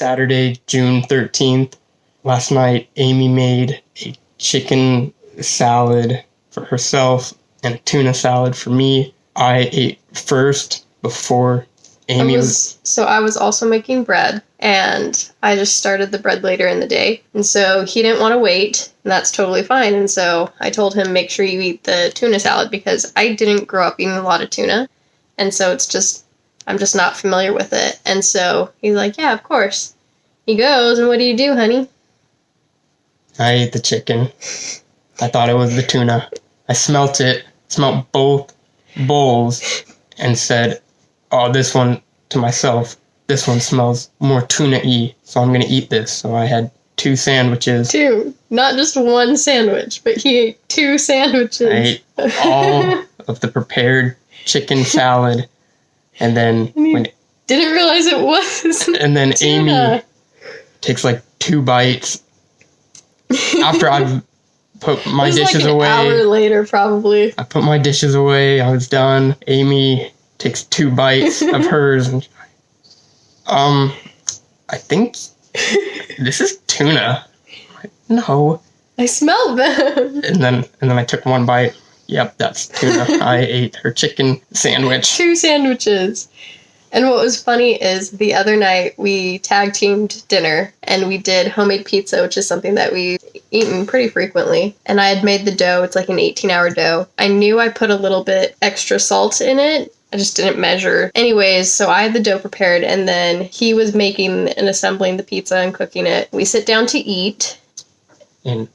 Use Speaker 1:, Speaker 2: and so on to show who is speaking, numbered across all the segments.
Speaker 1: Saturday, June 13th. Last night, Amy made a chicken salad for herself and a tuna salad for me. I ate first before Amy
Speaker 2: So I was also making bread, and I just started the bread later in the day. And so he didn't want to wait, and that's totally fine. And so I told him, make sure you eat the tuna salad, because I didn't grow up eating a lot of tuna. And so I'm just not familiar with it. And so he's like, yeah, of course. He goes, and what do you do, honey?
Speaker 1: I ate the chicken. I thought it was the tuna. I smelt both bowls, and said, oh, this one, to myself, this one smells more tuna-y, so I'm going to eat this. So I had 2 sandwiches.
Speaker 2: 2. Not just 1 sandwich, but he ate 2 sandwiches.
Speaker 1: I ate all of the prepared chicken salad, and then
Speaker 2: didn't realize it was
Speaker 1: and then
Speaker 2: tuna.
Speaker 1: Amy takes like 2 bites after I've put my dishes away.
Speaker 2: An hour later, probably.
Speaker 1: I put my dishes away. I was done. Amy takes 2 bites of hers, and I think this is tuna. I'm like, no.
Speaker 2: I smelled them.
Speaker 1: And then I took 1 bite. Yep, that's tuna. I ate her chicken sandwich.
Speaker 2: 2 sandwiches. And what was funny is the other night we tag teamed dinner and we did homemade pizza, which is something that we've eaten pretty frequently. And I had made the dough. It's like an 18-hour dough. I knew I put a little bit extra salt in it. I just didn't measure. Anyways, so I had the dough prepared, and then he was making and assembling the pizza and cooking it. We sit down to eat.
Speaker 1: And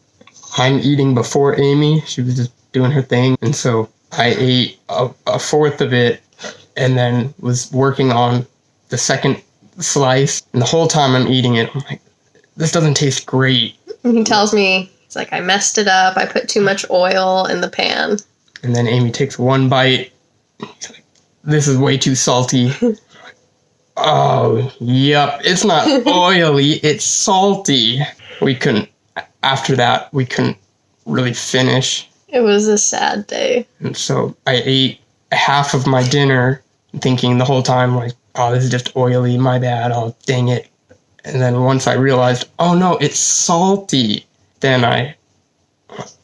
Speaker 1: I'm eating before Amy. She was just doing her thing. And so I ate a fourth of it, and then was working on the second slice. And the whole time I'm eating it, I'm like, this doesn't taste great.
Speaker 2: And he tells me, he's like, I messed it up. I put too much oil in the pan.
Speaker 1: And then Amy takes 1 bite. He's like, this is way too salty. Oh, yep. It's not oily. It's salty. After that, we couldn't really finish.
Speaker 2: It was a sad day.
Speaker 1: And so I ate half of my dinner thinking the whole time, like, oh, this is just oily. My bad. Oh, dang it. And then once I realized, oh, no, it's salty. Then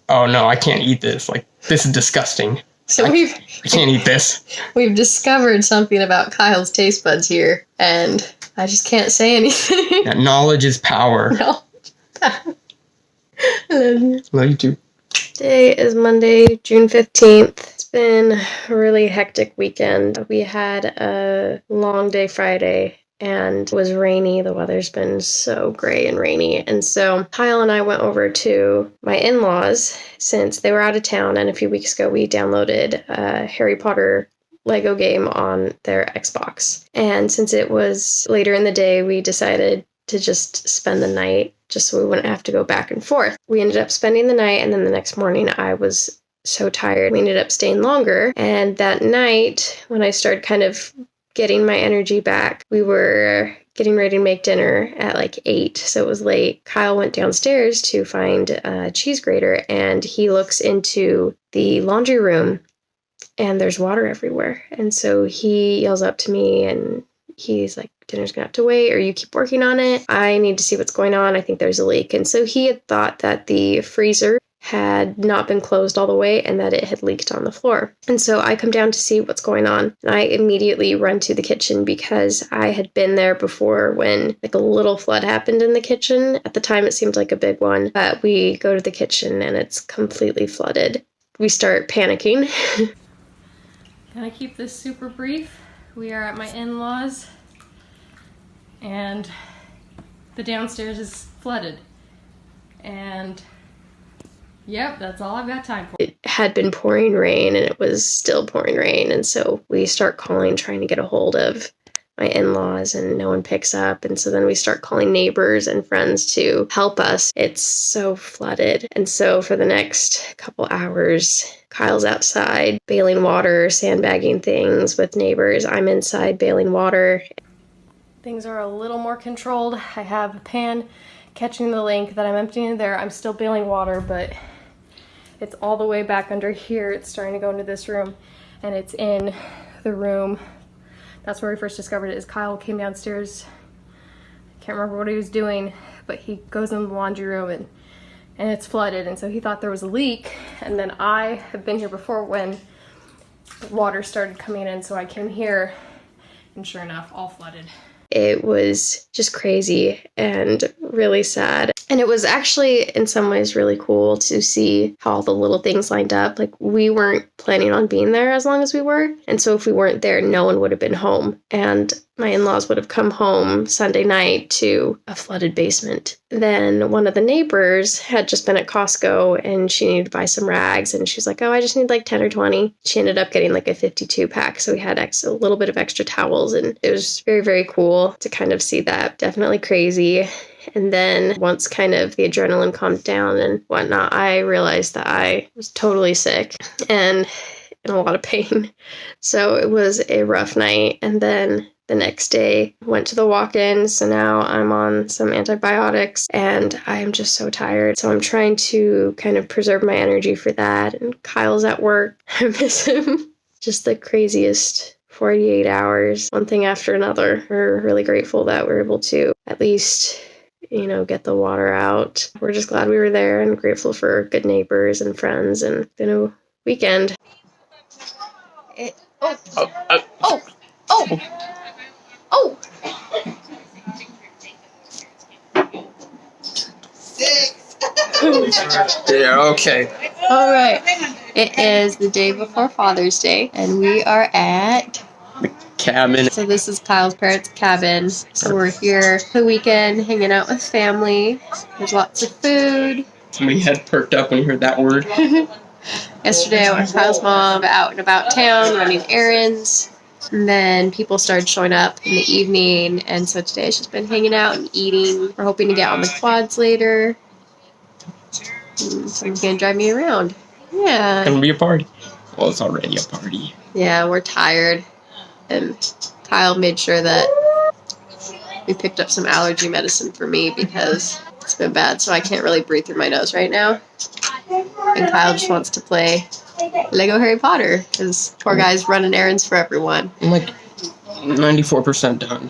Speaker 1: oh, no, I can't eat this. Like, this is disgusting.
Speaker 2: So
Speaker 1: I can't eat this.
Speaker 2: We've discovered something about Kyle's taste buds here, and I just can't say anything.
Speaker 1: Yeah, knowledge is power.
Speaker 2: I love you.
Speaker 1: Love you too.
Speaker 2: Today is Monday, June 15th. It's been a really hectic weekend. We had a long day Friday, and it was rainy. The weather's been so gray and rainy. And so Kyle and I went over to my in-laws since they were out of town. And a few weeks ago, we downloaded a Harry Potter Lego game on their Xbox. And since it was later in the day, we decided to just spend the night just so we wouldn't have to go back and forth. We ended up spending the night, and then the next morning I was so tired. We ended up staying longer. And that night, when I started kind of getting my energy back, we were getting ready to make dinner at like 8, so it was late. Kyle went downstairs to find a cheese grater, and he looks into the laundry room, and there's water everywhere. And so he yells up to me, and he's like, dinner's gonna have to wait, or you keep working on it. I need to see what's going on. I think there's a leak. And so he had thought that the freezer had not been closed all the way and that it had leaked on the floor. And so I come down to see what's going on, and I immediately run to the kitchen because I had been there before when like a little flood happened in the kitchen. At the time it seemed like a big one, but we go to the kitchen and it's completely flooded. We start panicking. Can I keep this super brief? We are at my in-laws and the downstairs is flooded, and yep, that's all I've got time for. It had been pouring rain, and it was still pouring rain, and so we start calling, trying to get a hold of my in-laws, and no one picks up. And so then we start calling neighbors and friends to help us. It's so flooded. And so for the next couple hours, Kyle's outside bailing water, sandbagging things with neighbors. I'm inside bailing water. Things are a little more controlled. I have a pan catching the lake that I'm emptying in there. I'm still bailing water, but it's all the way back under here. It's starting to go into this room, and it's in the room. That's where we first discovered it. Is Kyle came downstairs can't remember what he was doing, but he goes in the laundry room and it's flooded, and so he thought there was a leak. And then I have been here before when water started coming in, so I came here, and sure enough, all flooded. It was just crazy and really sad. And it was actually, in some ways, really cool to see how all the little things lined up. Like, we weren't planning on being there as long as we were. And so if we weren't there, no one would have been home. And my in-laws would have come home Sunday night to a flooded basement. Then one of the neighbors had just been at Costco and she needed to buy some rags. And she's like, oh, I just need like 10 or 20. She ended up getting like a 52 pack. So we had a little bit of extra towels, and it was very, very cool to kind of see that. Definitely crazy. And then once kind of the adrenaline calmed down and whatnot, I realized that I was totally sick and in a lot of pain. So it was a rough night. And then the next day, went to the walk-in, so now I'm on some antibiotics, and I'm just so tired. So I'm trying to kind of preserve my energy for that, and Kyle's at work. I miss him. Just the craziest 48 hours, one thing after another. We're really grateful that we're able to at least, get the water out. We're just glad we were there and grateful for good neighbors and friends, and it's been a weekend. Oh!
Speaker 1: Yeah, okay.
Speaker 2: All right. It is the day before Father's Day, and we are at
Speaker 1: the cabin.
Speaker 2: So this is Kyle's parents' cabin. So we're here for the weekend, hanging out with family. There's lots of food.
Speaker 1: Somebody had perked up when you heard that word.
Speaker 2: Yesterday, I went with Kyle's mom out and about town, running errands. And then people started showing up in the evening, and so today it's just been hanging out and eating. We're hoping to get on the quads later. And someone's going to drive me around. Yeah.
Speaker 1: It's going to be a party. Well, it's already a party.
Speaker 2: Yeah, we're tired. And Kyle made sure that we picked up some allergy medicine for me because it's been bad, so I can't really breathe through my nose right now. And Kyle just wants to play Lego Harry Potter because poor guy's running errands for everyone.
Speaker 1: I'm like 94% done.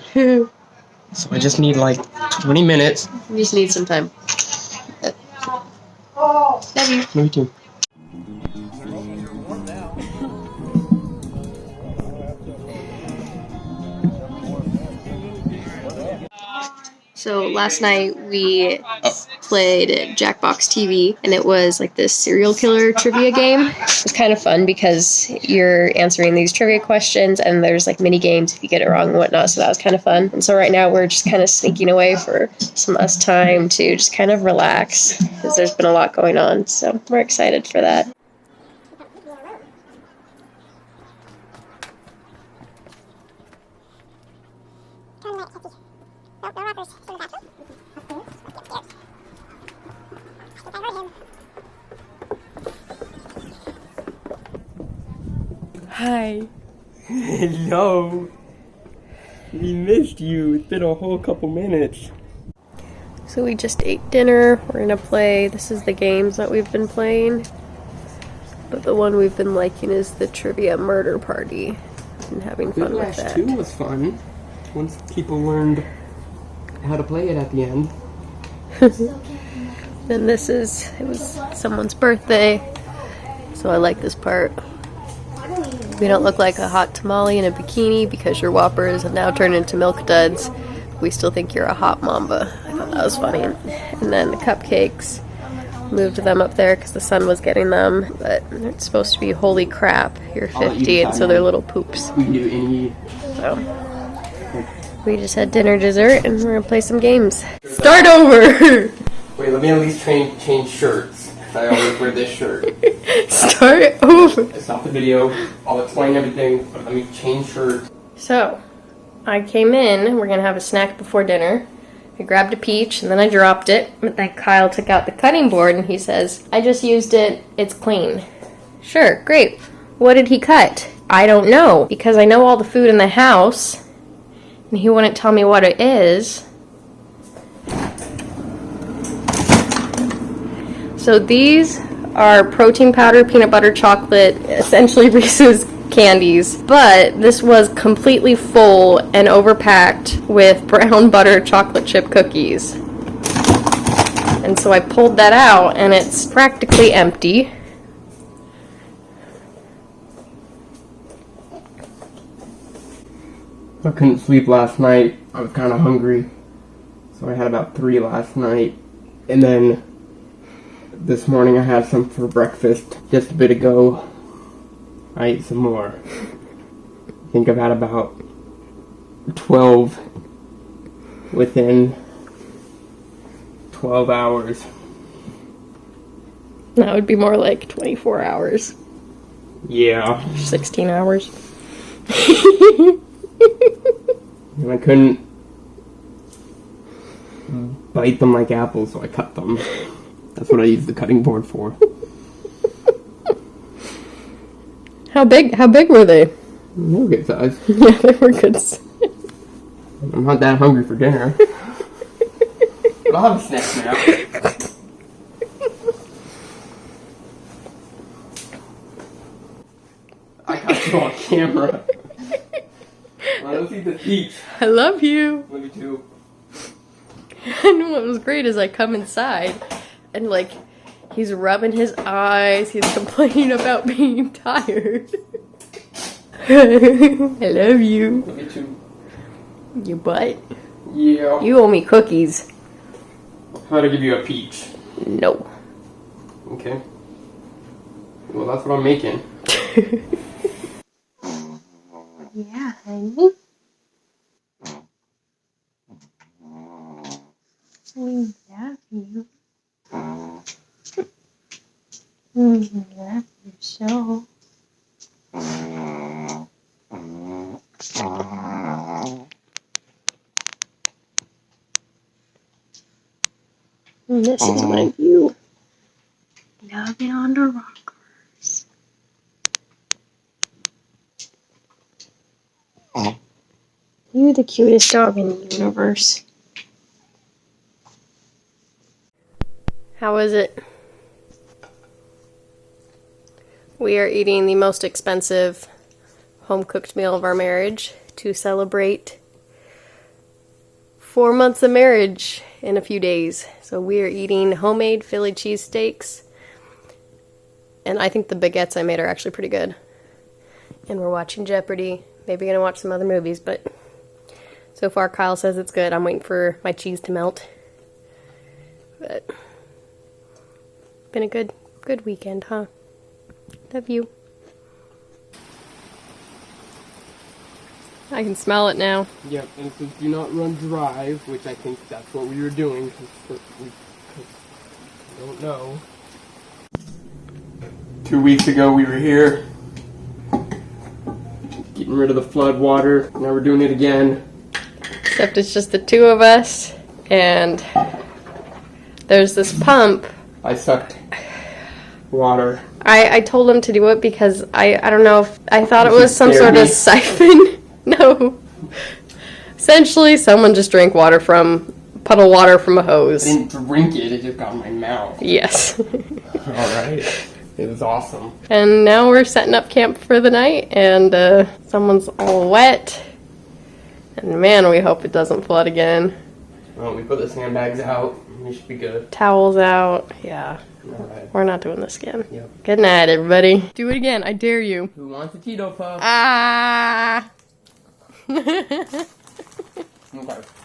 Speaker 1: So I just need like 20 minutes.
Speaker 2: You just need some time. Love you.
Speaker 1: Me too.
Speaker 2: So last night we played Jackbox TV, and it was like this serial killer trivia game. It was kind of fun because you're answering these trivia questions, and there's like mini games if you get it wrong and whatnot, so that was kind of fun. And so right now we're just kind of sneaking away for some us time to just kind of relax because there's been a lot going on, so we're excited for that.
Speaker 1: Hi. Hello. We missed you. It's been a whole couple minutes.
Speaker 2: So we just ate dinner. We're gonna play. This is the games that we've been playing. But the one we've been liking is the Trivia Murder Party. And having fun with that.
Speaker 1: 2 was fun. Once people learned how to play it at the end.
Speaker 2: Then it was someone's birthday. So I like this part. We don't look like a hot tamale in a bikini because your Whoppers have now turned into Milk Duds. We still think you're a hot mamba. I thought that was funny. And then the cupcakes, moved them up there because the sun was getting them. But it's supposed to be holy crap, you're 50, and so they're little poops.
Speaker 1: We can do any...
Speaker 2: So, we just had dinner, dessert, and we're going to play some games. Start over!
Speaker 1: Wait, let me at least change shirts. I always wear this shirt.
Speaker 2: Start over!
Speaker 1: Stop the video. I'll explain everything, but let me change shirts.
Speaker 2: So, I came in, we're gonna have a snack before dinner. I grabbed a peach and then I dropped it, but then Kyle took out the cutting board and he says, I just used it, it's clean. Sure, great. What did he cut? I don't know, because I know all the food in the house, and he wouldn't tell me what it is. So these are protein powder, peanut butter, chocolate, essentially Reese's candies, but this was completely full and overpacked with brown butter chocolate chip cookies. And so I pulled that out, and it's practically empty.
Speaker 1: I couldn't sleep last night. I was kind of hungry. So I had about 3 last night. And then this morning I had some for breakfast. Just a bit ago, I ate some more. I think I've had about 12 within 12 hours.
Speaker 2: That would be more like 24 hours.
Speaker 1: Yeah.
Speaker 2: 16 hours.
Speaker 1: And I couldn't bite them like apples, so I cut them. That's what I used the cutting board for.
Speaker 2: How big were they?
Speaker 1: They were good size.
Speaker 2: Yeah, they were good size.
Speaker 1: I'm not that hungry for dinner. But I'll have a snack now. I got you on camera. Let's eat the peach.
Speaker 2: I love you.
Speaker 1: Love you too.
Speaker 2: And what was great is I come inside and like he's rubbing his eyes, he's complaining about being tired. I love you.
Speaker 1: Love you too.
Speaker 2: You butt.
Speaker 1: Yeah.
Speaker 2: You owe me cookies.
Speaker 1: How to give you a peach?
Speaker 2: No.
Speaker 1: Okay. Well, that's what I'm making.
Speaker 2: Yeah, honey. We love you. We love you so. This is my view. Love it on the rockers. You're the cutest dog in the universe. How is it? We are eating the most expensive home-cooked meal of our marriage to celebrate 4 months of marriage in a few days. So we are eating homemade Philly cheesesteaks. And I think the baguettes I made are actually pretty good. And we're watching Jeopardy. Maybe gonna watch some other movies, but so far Kyle says it's good. I'm waiting for my cheese to melt. But been a good weekend, huh? Love you. I can smell it now.
Speaker 1: Yep, and it says do not run drive, which I think that's what we were doing, because we don't know. 2 weeks ago we were here, getting rid of the flood water. Now we're doing it again.
Speaker 2: Except it's just the two of us, and there's this pump.
Speaker 1: I sucked water.
Speaker 2: I told him to do it because I don't know if I thought it
Speaker 1: You
Speaker 2: was some
Speaker 1: scared
Speaker 2: sort of
Speaker 1: me.
Speaker 2: siphon. No. Essentially, someone just drank puddle water from a
Speaker 1: I
Speaker 2: hose.
Speaker 1: didn't drink it, it just got in my mouth.
Speaker 2: Yes.
Speaker 1: Alright. It was awesome.
Speaker 2: And now we're setting up camp for the night, and someone's all wet. And man, we hope it doesn't flood again.
Speaker 1: Well, we put the sandbags out. We should be good.
Speaker 2: Towels out. Yeah.
Speaker 1: Alright.
Speaker 2: We're not doing this again.
Speaker 1: Yep.
Speaker 2: Good night, everybody. Do it again. I dare you.
Speaker 1: Who wants a Tito Puff?
Speaker 2: Ah!
Speaker 1: Okay,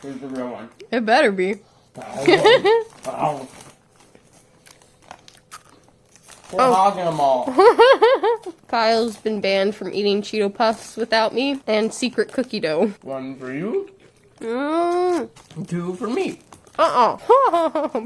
Speaker 1: here's the real one.
Speaker 2: It better be.
Speaker 1: Ow. We're hogging them all.
Speaker 2: Kyle's been banned from eating Cheeto Puffs without me, and secret cookie dough.
Speaker 1: 1 for you,
Speaker 2: Mm.
Speaker 1: 2 for me.
Speaker 2: I'm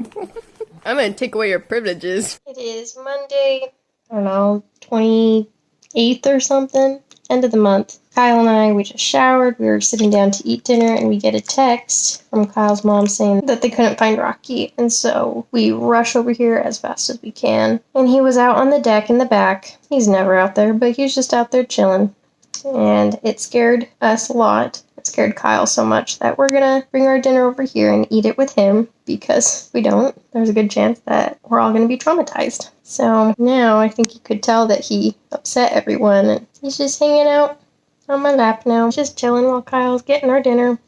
Speaker 2: gonna take away your privileges. It is Monday, I don't know, 28th or something, end of the month. Kyle and I, we just showered, we were sitting down to eat dinner, and we get a text from Kyle's mom saying that they couldn't find Rocky. And so we rush over here as fast as we can. And he was out on the deck in the back. He's never out there, but he's just out there chilling. And it scared us a lot. It scared Kyle so much that we're gonna bring our dinner over here and eat it with him, because if we don't, there's a good chance that we're all gonna be traumatized. So now I think you could tell that he upset everyone, and he's just hanging out on my lap now, just chilling while Kyle's getting our dinner.